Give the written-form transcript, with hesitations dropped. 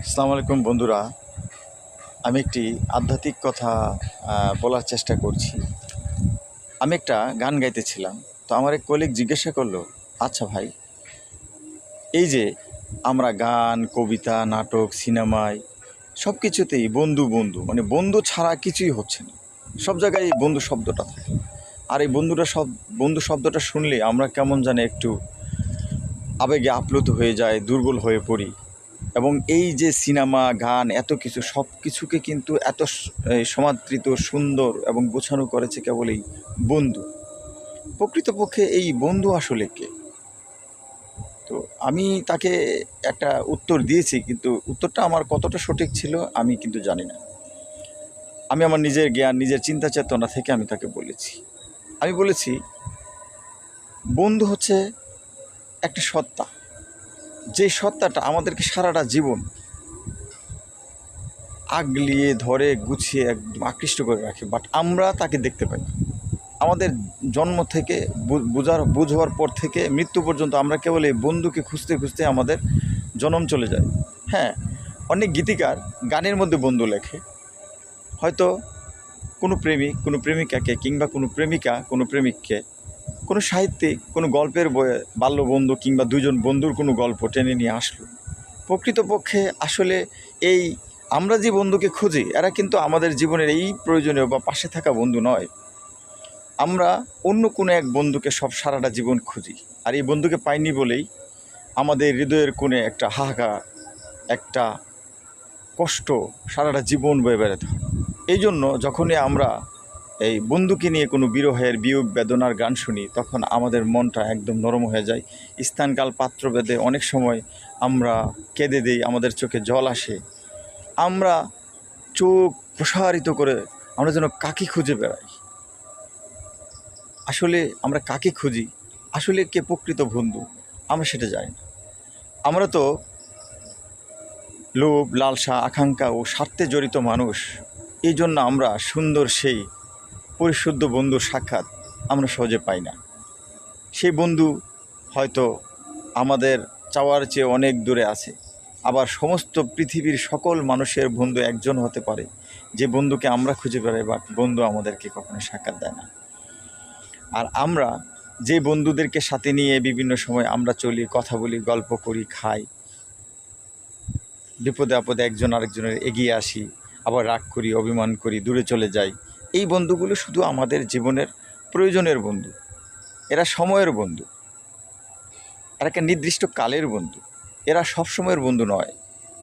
আসসালামু আলাইকুম বন্ধুরা। আমি একটি আধ্যাত্মিক কথা বলার চেষ্টা করছি। আমি একটা গান গাইতেছিলাম, তো আমার এক কলিগ জিজ্ঞাসা করলো, আচ্ছা ভাই, এই যে আমরা গান, কবিতা, নাটক, সিনেমায় সব কিছুতেই বন্ধু বন্ধু মানে বন্ধু ছাড়া কিছুই হচ্ছে না। সব জায়গায় এই বন্ধু শব্দটা থাকে। আর এই বন্ধু শব্দটা শুনলে আমরা কেমন জানি একটু আবেগে আপ্লুত হয়ে যায়, দুর্বল হয়ে পড়ি। এবং এই যে সিনেমা, গান, এত কিছু সব কিছুকে কিন্তু এত সমাদৃত, সুন্দর এবং গোছানো করেছে কেবল এই বন্ধু। প্রকৃতপক্ষে এই বন্ধু আসলে কে? তো আমি তাকে একটা উত্তর দিয়েছি, কিন্তু উত্তরটা আমার কতটা সঠিক ছিল আমি কিন্তু জানি না। আমি আমার নিজের জ্ঞান, নিজের চিন্তা চেতনা থেকে আমি তাকে বলেছি। আমি বলেছি, বন্ধু হচ্ছে একটা সত্তা, যে সত্তাটা আমাদেরকে সারাটা জীবন আগলিয়ে ধরে গুছিয়ে একদম আকৃষ্ট করে রাখে, বাট আমরা তাকে দেখতে পাই না। আমাদের জন্ম থেকে বুঝ হওয়ার পর থেকে মৃত্যু পর্যন্ত আমরা কেবল এই বন্ধুকে খুঁজতে খুঁজতে আমাদের জন্ম চলে যায়। হ্যাঁ, অনেক গীতিকার গানের মধ্যে বন্ধু লেখে। হয়তো কোনো প্রেমিক কোনো প্রেমিকাকে, কিংবা কোনো প্রেমিকা কোনো প্রেমিককে, কোনো সাহিত্যিক কোনো গল্পের বইয়ে বাল্যবন্ধু কিংবা দুজন বন্ধুর কোনো গল্প টেনে নিয়ে আসলো। প্রকৃতপক্ষে আসলে এই আমরা যে বন্ধুকে খুঁজি, এরা কিন্তু আমাদের জীবনের এই প্রয়োজনীয় বা পাশে থাকা বন্ধু নয়। আমরা অন্য কোনো এক বন্ধুকে সারাটা জীবন খুঁজি। আর এই বন্ধুকে পাইনি বলেই আমাদের হৃদয়ের কোণে একটা হাহাকার, একটা কষ্ট সারাটা জীবন বয়ে বেড়াতে হয়। এই জন্য যখনই আমরা এই বন্ধুকে নিয়ে কোনো বিরহের, বিয়োগ, বেদনার গান শুনি, তখন আমাদের মনটা একদম নরম হয়ে যায়। স্থানকাল পাত্রভেদে অনেক সময় আমরা কেঁদে দিই, আমাদের চোখে জল আসে। আমরা চোখ প্রসারিত করে আমরা যেন কাকে খুঁজে বেড়াই। আসলে আমরা কাকে খুঁজি, আসলে কে প্রকৃত বন্ধু, আমরা সেটা জানি না। আমরা তো লোভ, লালসা, আকাঙ্ক্ষা ও স্বার্থে জড়িত মানুষ। এই জন্য আমরা সুন্দর সেই পরিশুদ্ধ বন্ধুর সাক্ষাৎ আমরা সহজে পাই না। সেই বন্ধু হয়তো আমাদের চাওয়ার চেয়ে অনেক দূরে আছে। আবার সমস্ত পৃথিবীর সকল মানুষের বন্ধু একজন হতে পারে, যে বন্ধুকে আমরা খুঁজে বেড়াই, বা বন্ধু আমাদেরকে কখনো সাক্ষাৎ দেয় না। আর আমরা যে বন্ধুদেরকে সাথে নিয়ে বিভিন্ন সময় আমরা চলি, কথা বলি, গল্প করি, খাই, বিপদে আপদে একজন আরেকজনের এগিয়ে আসি, আবার রাগ করি, অভিমান করি, দূরে চলে যাই, এই বন্ধুগুলো শুধু আমাদের জীবনের প্রয়োজনের বন্ধু। এরা সময়ের বন্ধু, এরা একটা নির্দিষ্ট কালের বন্ধু, এরা সব সময়ের বন্ধু নয়।